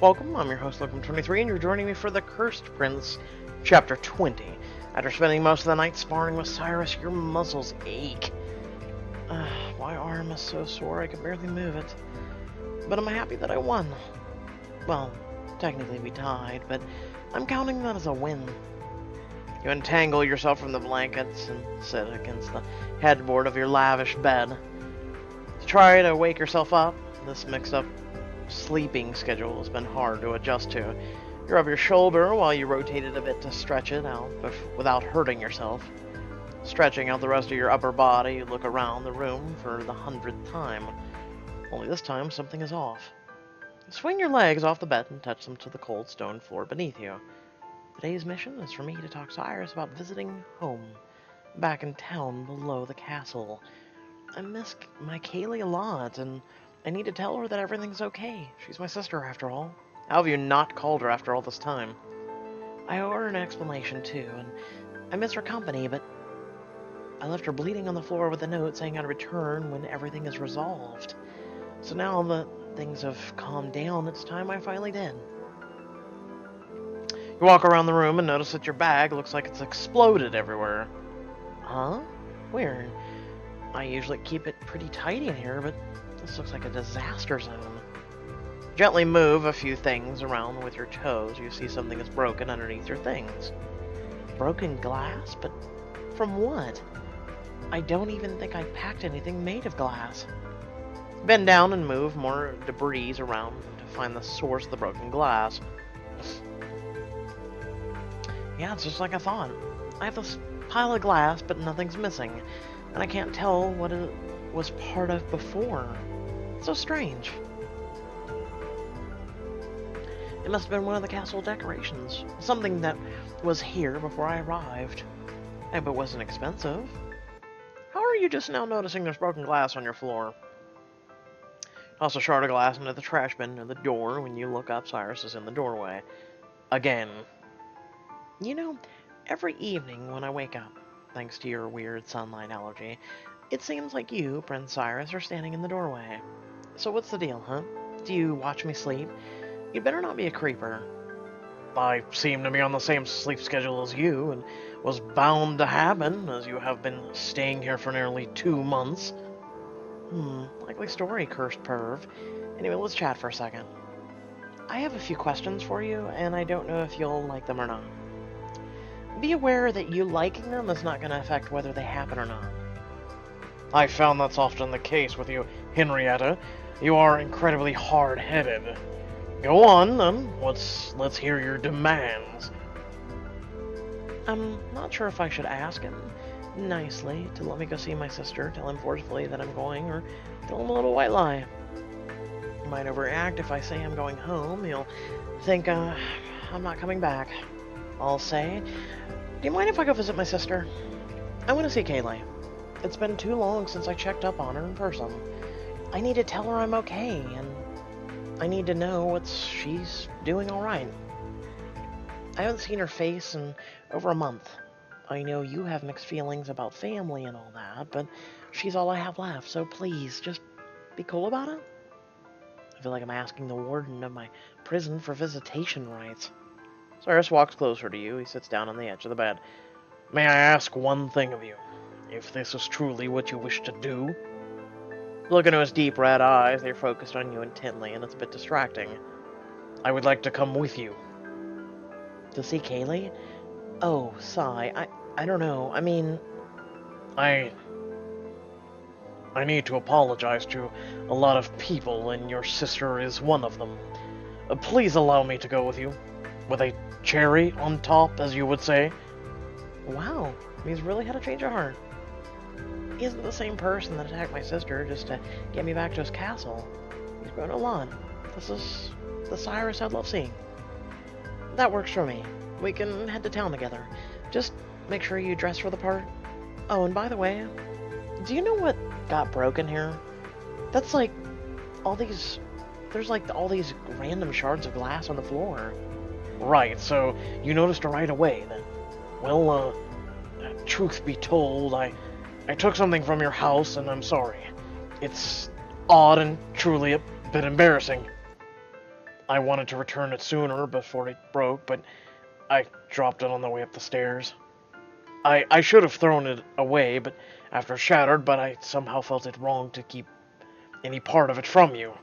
Welcome, I'm your host, Logan23, and you're joining me for The Cursed Prince, Chapter 20. After spending most of the night sparring with Cyrus, your muscles ache. My arm is so sore I can barely move it. But I'm happy that I won. Well, technically we tied, but I'm counting that as a win. You untangle yourself from the blankets and sit against the headboard of your lavish bed. You try to wake yourself up. This mixed-up sleeping schedule has been hard to adjust to. You rub your shoulder while you rotate it a bit to stretch it out without hurting yourself. Stretching out the rest of your upper body, you look around the room for the 100th time. Only this time, something is off. You swing your legs off the bed and touch them to the cold stone floor beneath you. Today's mission is for me to talk to Cyrus about visiting home, back in town below the castle. I miss my Kaylee a lot, and I need to tell her that everything's okay. She's my sister, after all. How have you not called her after all this time? I owe her an explanation, too, and I miss her company, but I left her bleeding on the floor with a note saying I'd return when everything is resolved. So now that things have calmed down, it's time I finally did. You walk around the room and notice that your bag looks like it's exploded everywhere. Huh? Weird. I usually keep it pretty tidy in here, but this looks like a disaster zone. Gently move a few things around with your toes. You see something is broken underneath your things. Broken glass? But from what? I don't even think I packed anything made of glass. Bend down and move more debris around to find the source of the broken glass. Yeah, it's just like I thought. I have this pile of glass, but nothing's missing, and I can't tell what it was part of before. It's so strange. It must have been one of the castle decorations. Something that was here before I arrived. And it wasn't expensive. How are you just now noticing there's broken glass on your floor? Toss a shard of glass into the trash bin near the door. When you look up, Cyrus is in the doorway. Again. You know, every evening when I wake up, thanks to your weird sunlight allergy, it seems like you, Prince Cyrus, are standing in the doorway. So what's the deal, huh? Do you watch me sleep? You better not be a creeper. I seem to be on the same sleep schedule as you, and was bound to happen, as you have been staying here for nearly 2 months. Likely story, cursed perv. Anyway, let's chat for a second. I have a few questions for you, and I don't know if you'll like them or not. Be aware that you liking them is not going to affect whether they happen or not. I found that's often the case with you, Henrietta. You are incredibly hard-headed. Go on, then. Let's hear your demands. I'm not sure if I should ask him nicely to let me go see my sister, tell him forcefully that I'm going, or tell him a little white lie. He might overreact if I say I'm going home. He'll think I'm not coming back. I'll say, do you mind if I go visit my sister? I want to see Kaylee. It's been too long since I checked up on her in person. I need to tell her I'm okay, and I need to know she's doing alright. I haven't seen her face in over a month. I know you have mixed feelings about family and all that, but she's all I have left, so please, just be cool about it. I feel like I'm asking the warden of my prison for visitation rights. Cyrus walks closer to you. He sits down on the edge of the bed. May I ask one thing of you? If this is truly what you wish to do? Look into his deep red eyes. They're focused on you intently, and it's a bit distracting. I would like to come with you. To see Kaylee? Oh, sigh. I don't know. I mean, I need to apologize to a lot of people, and your sister is one of them. Please allow me to go with you. With a cherry on top, as you would say. Wow, he's really had a change of heart. He isn't the same person that attacked my sister just to get me back to his castle. He's grown a lot. This is the Cyrus I'd love seeing. That works for me. We can head to town together. Just make sure you dress for the part. Oh, and by the way, do you know what got broken here? That's like there's like all these random shards of glass on the floor. Right, so you noticed it right away, then. Well, truth be told, I took something from your house, and I'm sorry. It's odd and truly a bit embarrassing. I wanted to return it sooner before it broke, but I dropped it on the way up the stairs. I should have thrown it away, but after it shattered, but I somehow felt it wrong to keep any part of it from you.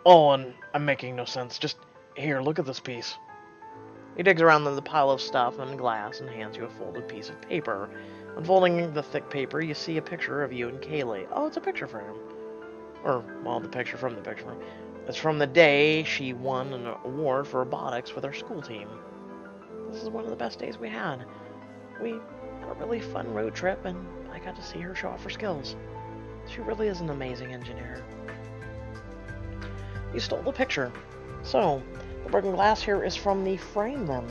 Oh, and I'm making no sense. Just here, look at this piece. He digs around in the pile of stuff and glass and hands you a folded piece of paper. Unfolding the thick paper, you see a picture of you and Kaylee. Oh, it's a picture frame. Or, well, the picture from the picture frame. It's from the day she won an award for robotics with her school team. This is one of the best days we had. We had a really fun road trip, and I got to see her show off her skills. She really is an amazing engineer. You stole the picture. So, the broken glass here is from the frame, then.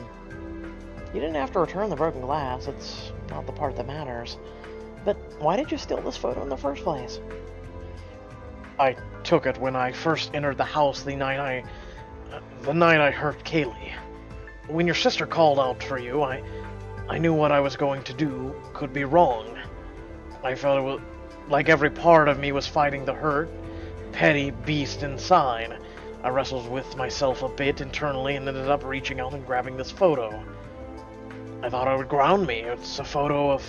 You didn't have to return the broken glass. It's not the part that matters. But why did you steal this photo in the first place? I took it when I first entered the house the night I hurt Kaylee. When your sister called out for you, I knew what I was going to do could be wrong. I felt it was like every part of me was fighting the hurt, petty beast inside. I wrestled with myself a bit internally and ended up reaching out and grabbing this photo. I thought it would ground me. It's a photo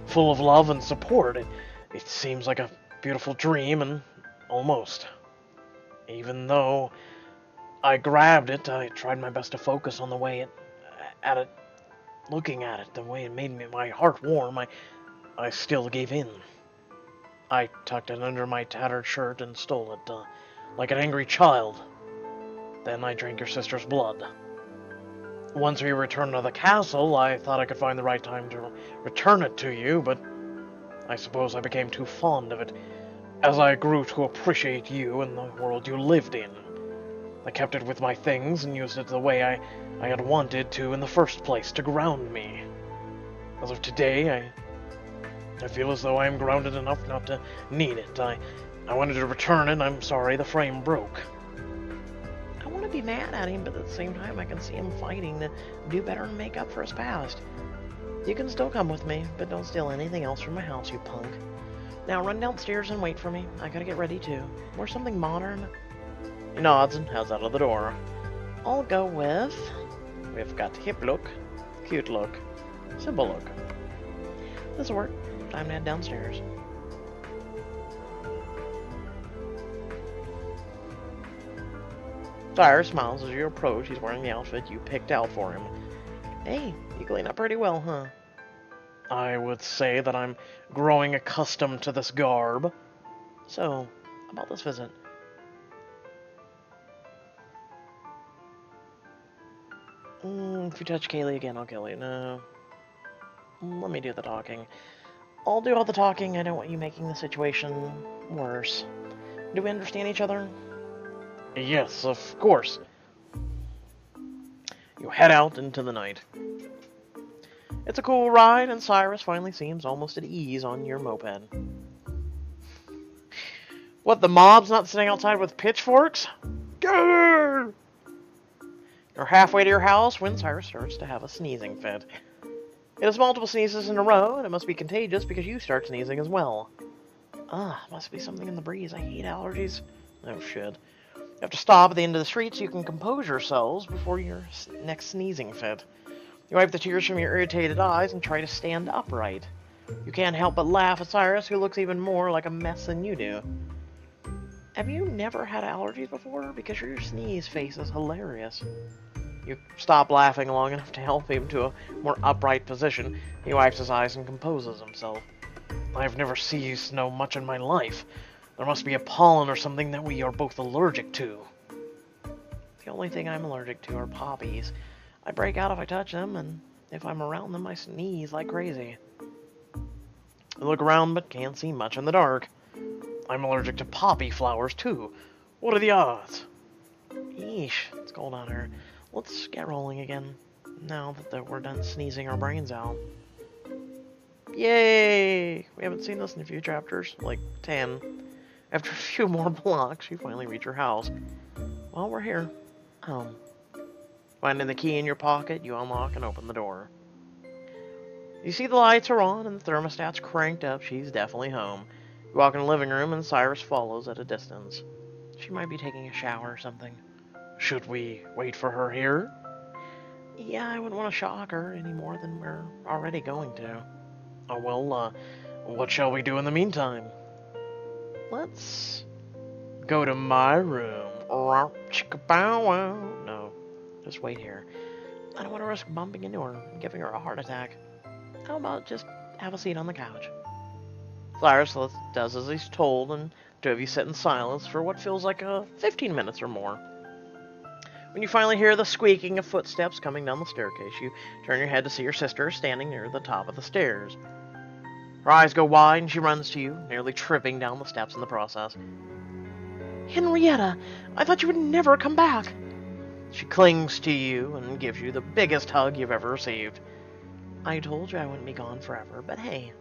full of love and support. It seems like a beautiful dream, and almost. Even though I grabbed it, I tried my best to focus on the way at it, looking at it, the way it made my heart warm. I still gave in. I tucked it under my tattered shirt and stole it, like an angry child. Then I drank your sister's blood. Once we returned to the castle, I thought I could find the right time to return it to you, but I suppose I became too fond of it, as I grew to appreciate you and the world you lived in. I kept it with my things and used it the way I had wanted to in the first place, to ground me. As of today, I feel as though I am grounded enough not to need it. I wanted to return it, and I'm sorry the frame broke. I want to be mad at him, but at the same time I can see him fighting to do better and make up for his past. You can still come with me, but don't steal anything else from my house, you punk. Now run downstairs and wait for me. I gotta get ready too. Wear something modern. He nods and heads out of the door. I'll go with... We've got hip look, cute look, simple look. This'll work. Time to head downstairs. Cyrus smiles as you approach. He's wearing the outfit you picked out for him. Hey, you clean up pretty well, huh? I would say that I'm growing accustomed to this garb. So, about this visit. If you touch Kaylee again, I'll kill you. No. Let me do the talking. I'll do all the talking. I don't want you making the situation worse. Do we understand each other? Yes, of course. You head out into the night. It's a cool ride, and Cyrus finally seems almost at ease on your moped. What, the mob's not sitting outside with pitchforks? Go! You're halfway to your house when Cyrus starts to have a sneezing fit. It has multiple sneezes in a row, and it must be contagious because you start sneezing as well. Must be something in the breeze. I hate allergies. Oh, shit. You have to stop at the end of the street so you can compose yourselves before your next sneezing fit. You wipe the tears from your irritated eyes and try to stand upright. You can't help but laugh at Cyrus, who looks even more like a mess than you do. Have you never had allergies before? Because your sneeze face is hilarious. You stop laughing long enough to help him to a more upright position. He wipes his eyes and composes himself. I've never sneezed so much in my life. There must be a pollen or something that we are both allergic to. The only thing I'm allergic to are poppies. I break out if I touch them, and if I'm around them, I sneeze like crazy. I look around, but can't see much in the dark. I'm allergic to poppy flowers, too. What are the odds? Eesh, it's cold out here. Let's get rolling again, now that we're done sneezing our brains out. Yay! We haven't seen this in a few chapters, like 10. After a few more blocks, you finally reach your house. Well, we're here. Home. Finding the key in your pocket, you unlock and open the door. You see the lights are on and the thermostat's cranked up. She's definitely home. You walk in the living room and Cyrus follows at a distance. She might be taking a shower or something. Should we wait for her here? Yeah, I wouldn't want to shock her any more than we're already going to. Oh, well, what shall we do in the meantime? Let's go to my room. Chicka-bow wow. No, just wait here. I don't want to risk bumping into her and giving her a heart attack. How about just have a seat on the couch? Cyrus does as he's told, and two of you sit in silence for what feels like 15 minutes or more. When you finally hear the squeaking of footsteps coming down the staircase, you turn your head to see your sister standing near the top of the stairs. Her eyes go wide, and she runs to you, nearly tripping down the steps in the process. Henrietta, I thought you would never come back. She clings to you and gives you the biggest hug you've ever received. I told you I wouldn't be gone forever, but hey,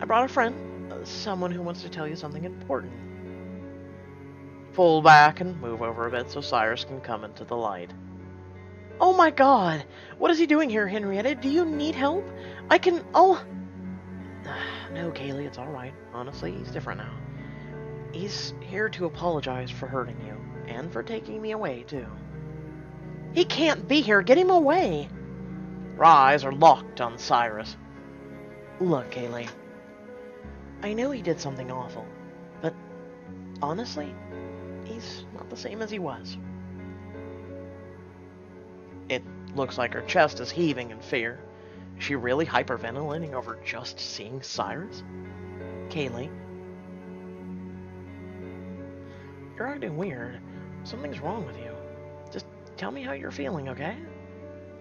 I brought a friend, someone who wants to tell you something important. Pull back and move over a bit so Cyrus can come into the light. Oh my god! What is he doing here, Henrietta? Do you need help? No, Kaylee, it's alright. Honestly, he's different now. He's here to apologize for hurting you, and for taking me away, too. He can't be here! Get him away! Her eyes are locked on Cyrus. Look, Kaylee. I know he did something awful, but honestly, he's not the same as he was. It looks like her chest is heaving in fear. Is she really hyperventilating over just seeing Cyrus? Kaylee? You're acting weird. Something's wrong with you. Just tell me how you're feeling, okay?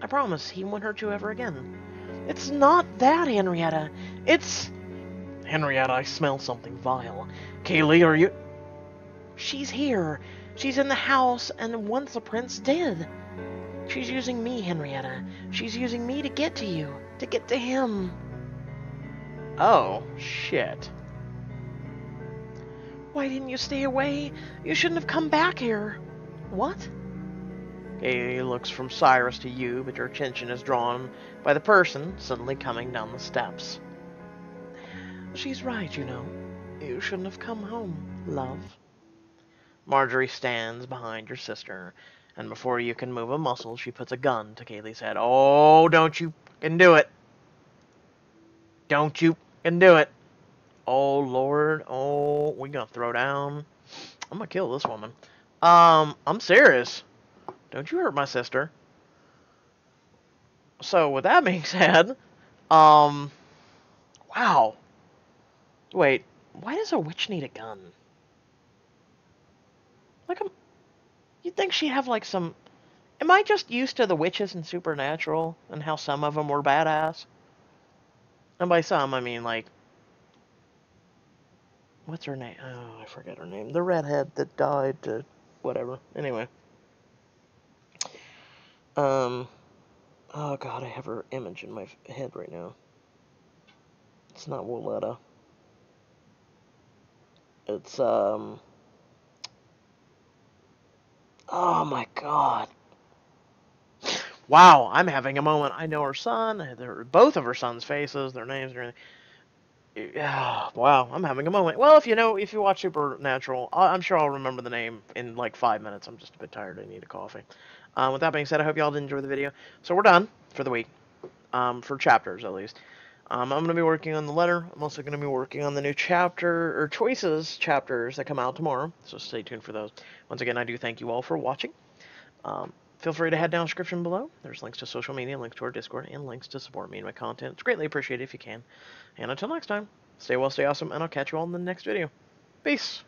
I promise he won't hurt you ever again. It's not that, Henrietta. It's... Henrietta, I smell something vile. Kaylee, are you... She's here. She's in the house, and once the prince did. She's using me, Henrietta. She's using me to get to you. To get to him. Oh, shit. Why didn't you stay away? You shouldn't have come back here. What? Kaylee looks from Cyrus to you, but your attention is drawn by the person suddenly coming down the steps. She's right, you know. You shouldn't have come home, love. Marjorie stands behind your sister, and before you can move a muscle, she puts a gun to Kaylee's head. Oh, don't you fucking do it. Don't you fucking do it. Oh, Lord. Oh, we gonna throw down. I'm gonna kill this woman. I'm serious. Don't you hurt my sister. So, with that being said, wow. Wait, why does a witch need a gun? Like, you'd think she'd have, like, some... Am I just used to the witches in Supernatural and how some of them were badass? And by some, I mean, like... What's her name? Oh, I forget her name. The redhead that died to... Whatever. Anyway. Oh, God, I have her image in my head right now. It's not Willetta. It's, oh, my God. Wow, I'm having a moment. I know her son. Both of her sons' faces, their names, and everything. Yeah, wow, I'm having a moment. Well, if you watch Supernatural, I'm sure I'll remember the name in like 5 minutes. I'm just a bit tired. I need a coffee. With that being said, I hope y'all did enjoy the video. So we're done for the week, for chapters at least. I'm going to be working on the letter. I'm also going to be working on the new chapter, or choices chapters that come out tomorrow. So stay tuned for those. Once again, I do thank you all for watching. Feel free to head down the description below. There's links to social media, links to our Discord, and links to support me and my content. It's greatly appreciated if you can. And until next time, stay well, stay awesome, and I'll catch you all in the next video. Peace!